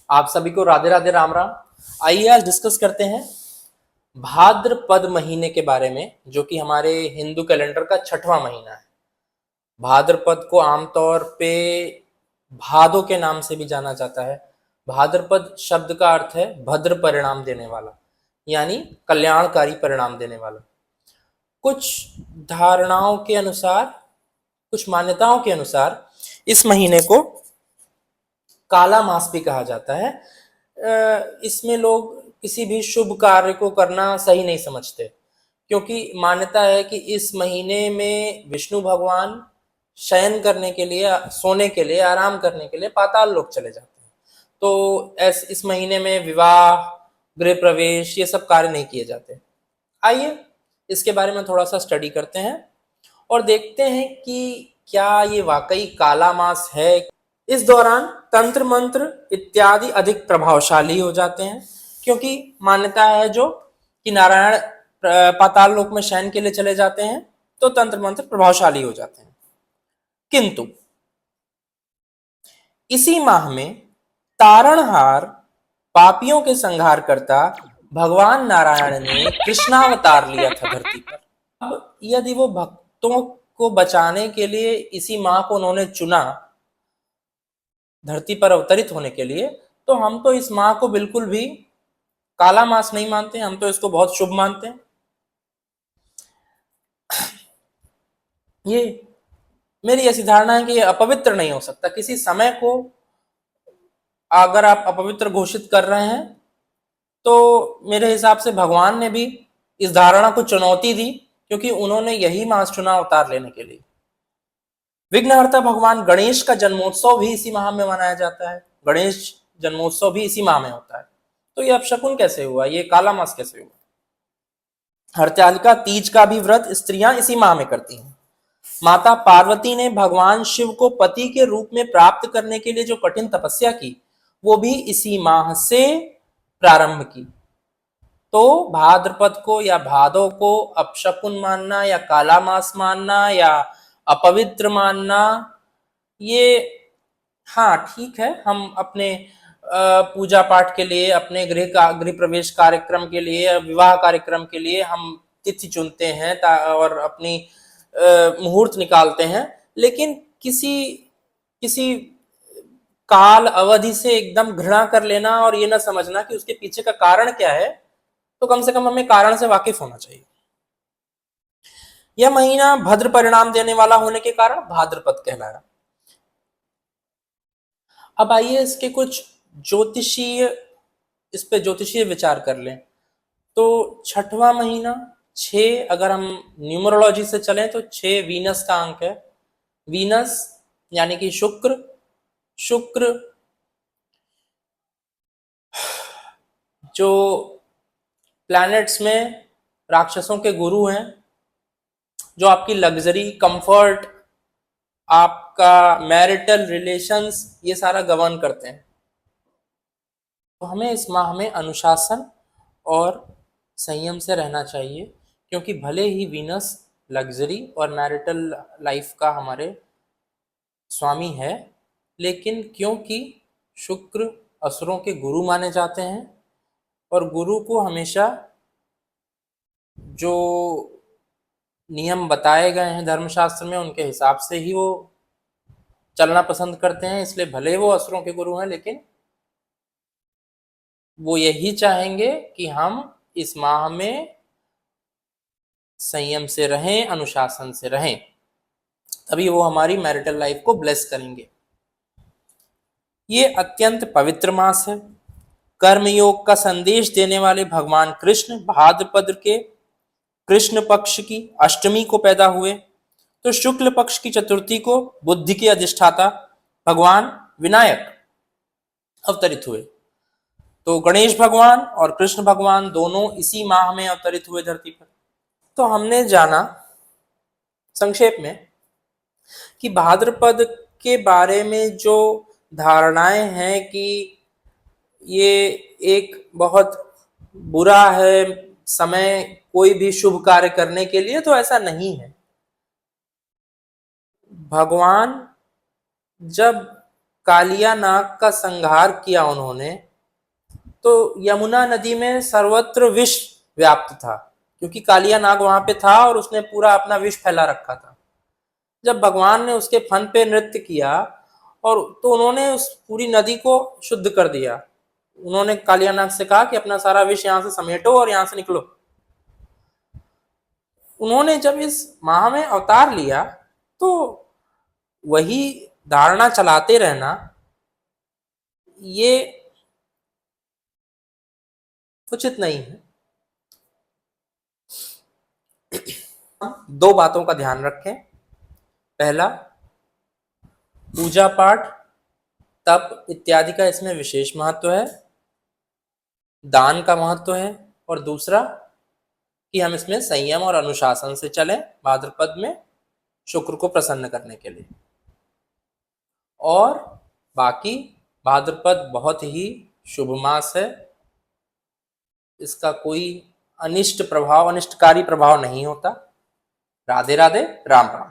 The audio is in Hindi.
आप सभी को राधे राधे राम राम। आइए आज डिस्कस करते हैं भाद्रपद महीने के बारे में, जो कि हमारे हिंदू कैलेंडर का छठवां महीना है। भाद्रपद को आमतौर पे भादो के नाम से भी जाना जाता है। भाद्रपद शब्द का अर्थ है भद्र परिणाम देने वाला, यानी कल्याणकारी परिणाम देने वाला। कुछ धारणाओं के अनुसार, कुछ मान्यताओं के अनुसार इस महीने को काला मास भी कहा जाता है। इसमें लोग किसी भी शुभ कार्य को करना सही नहीं समझते, क्योंकि मान्यता है कि इस महीने में विष्णु भगवान शयन करने के लिए, सोने के लिए, आराम करने के लिए पाताल लोक चले जाते हैं। तो इस महीने में विवाह, गृह प्रवेश, ये सब कार्य नहीं किए जाते। आइए इसके बारे में थोड़ा सा स्टडी करते हैं और देखते हैं कि क्या ये वाकई काला मास है। इस दौरान तंत्र मंत्र इत्यादि अधिक प्रभावशाली हो जाते हैं, क्योंकि मान्यता है जो कि नारायण पाताल लोक में शयन के लिए चले जाते हैं, तो तंत्र मंत्र प्रभावशाली हो जाते हैं। किंतु इसी माह में तारणहार, पापियों के संहार करता भगवान नारायण ने कृष्णावतार लिया था धरती पर। अब यदि वो भक्तों को बचाने के लिए इसी माह को उन्होंने चुना धरती पर अवतरित होने के लिए, तो हम तो इस माह को बिल्कुल भी काला मास नहीं मानते, हम तो इसको बहुत शुभ मानते हैं। ये मेरी ऐसी धारणा है कि ये अपवित्र नहीं हो सकता। किसी समय को अगर आप अपवित्र घोषित कर रहे हैं, तो मेरे हिसाब से भगवान ने भी इस धारणा को चुनौती दी, क्योंकि उन्होंने यही मास चुना अवतार लेने के लिए। विघ्नहर्ता भगवान गणेश का जन्मोत्सव भी इसी माह में मनाया जाता है। गणेश जन्मोत्सव भी इसी माह में होता है। तो ये अपशकुन कैसे हुआ, ये काला मास कैसे हुआ? हरतालिका तीज का भी व्रत स्त्रियां इसी माह में करती हैं। माता पार्वती ने भगवान शिव को पति के रूप में प्राप्त करने के लिए जो कठिन तपस्या की, वो भी इसी माह से प्रारंभ की। तो भाद्रपद को या भादो को अपशकुन मानना या काला मास मानना या अपवित्र मानना, ये हाँ ठीक है। हम अपने पूजा पाठ के लिए, अपने गृह प्रवेश कार्यक्रम के लिए, विवाह कार्यक्रम के लिए हम तिथि चुनते हैं और अपनी मुहूर्त निकालते हैं, लेकिन किसी किसी काल अवधि से एकदम घृणा कर लेना और ये ना समझना कि उसके पीछे का कारण क्या है, तो कम से कम हमें कारण से वाकिफ होना चाहिए। यह महीना भद्र परिणाम देने वाला होने के कारण भाद्रपद कहलाया। अब आइए इसके कुछ इस पे ज्योतिषीय विचार कर लें। तो छठवां महीना 6, अगर हम न्यूमरोलॉजी से चलें तो 6 वीनस का अंक है। वीनस यानी कि शुक्र जो प्लैनेट्स में राक्षसों के गुरु हैं, जो आपकी लग्जरी, कंफर्ट, आपका मैरिटल रिलेशंस, ये सारा गवर्न करते हैं। तो हमें इस माह में अनुशासन और संयम से रहना चाहिए, क्योंकि भले ही वीनस लग्जरी और मैरिटल लाइफ का हमारे स्वामी है, लेकिन क्योंकि शुक्र असुरों के गुरु माने जाते हैं और गुरु को हमेशा जो नियम बताए गए हैं धर्मशास्त्र में, उनके हिसाब से ही वो चलना पसंद करते हैं। इसलिए भले वो असुरों के गुरु हैं, लेकिन वो यही चाहेंगे कि हम इस माह में संयम से रहें, अनुशासन से रहें, तभी वो हमारी मैरिटल लाइफ को ब्लेस करेंगे। ये अत्यंत पवित्र मास है। कर्मयोग का संदेश देने वाले भगवान कृष्ण भाद्रपद के कृष्ण पक्ष की अष्टमी को पैदा हुए, तो शुक्ल पक्ष की चतुर्थी को बुद्धि के अधिष्ठाता भगवान विनायक अवतरित हुए। तो गणेश भगवान और कृष्ण भगवान दोनों इसी माह में अवतरित हुए धरती पर। तो हमने जाना संक्षेप में कि भाद्रपद के बारे में जो धारणाएं हैं कि ये एक बहुत बुरा है समय कोई भी शुभ कार्य करने के लिए, तो ऐसा नहीं है। भगवान जब कालिया नाग का संहार किया उन्होंने, तो यमुना नदी में सर्वत्र विष व्याप्त था, क्योंकि कालिया नाग वहां पे था और उसने पूरा अपना विष फैला रखा था। जब भगवान ने उसके फन पे नृत्य किया और तो उन्होंने उस पूरी नदी को शुद्ध कर दिया। उन्होंने कालिया नाग से कहा कि अपना सारा विष यहाँ से समेटो और यहाँ से निकलो। उन्होंने जब इस माह में अवतार लिया तो वही धारणा चलाते रहना ये उचित नहीं है। दो बातों का ध्यान रखें। पहला, पूजा पाठ तप इत्यादि का इसमें विशेष महत्व है, दान का महत्व है। और दूसरा कि हम इसमें संयम और अनुशासन से चलें भाद्रपद में शुक्र को प्रसन्न करने के लिए। और बाकी भाद्रपद बहुत ही शुभ मास है, इसका कोई अनिष्ट प्रभाव, अनिष्टकारी प्रभाव नहीं होता। राधे राधे, राम राम।